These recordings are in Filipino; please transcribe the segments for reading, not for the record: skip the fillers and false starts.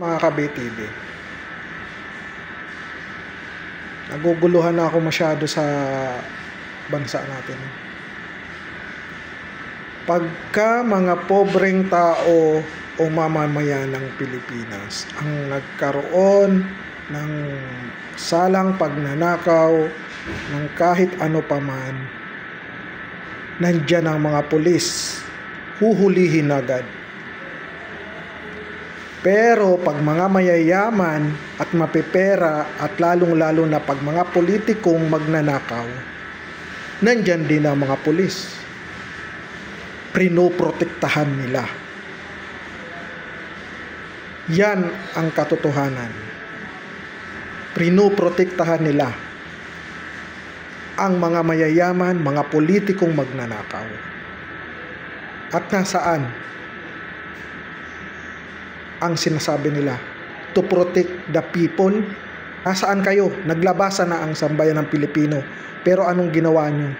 Mga ka-BTV, naguguluhan na ako masyado sa bansa natin. Pagka mga pobreng tao o mamamayan ng Pilipinas ang nagkaroon ng salang pagnanakaw ng kahit ano paman, nandyan ang mga pulis, huhulihin agad. Pero pag mga mayayaman at mapepera at lalong-lalo na pag mga politikong magnanakaw, nandyan din ang mga pulis. Pinoprotektahan nila. Yan ang katotohanan. Pinoprotektahan nila ang mga mayayaman, mga politikong magnanakaw. At nasaan ang sinasabi nila? To protect the people. Nasaan kayo? Naglabasan na ang sambayan ng Pilipino. Pero anong ginawa nyo?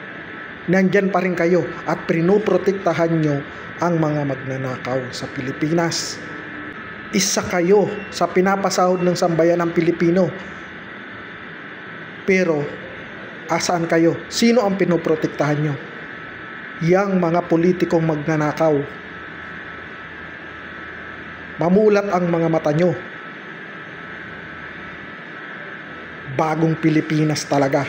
Nandyan pa rin kayo at pinoprotektahan nyo ang mga magnanakaw sa Pilipinas. Isa kayo sa pinapasahod ng sambayan ng Pilipino. Pero asaan kayo? Sino ang pinoprotektahan nyo? Yang mga politikong magnanakaw. Mamulat ang mga mata nyo. Bagong Pilipinas talaga.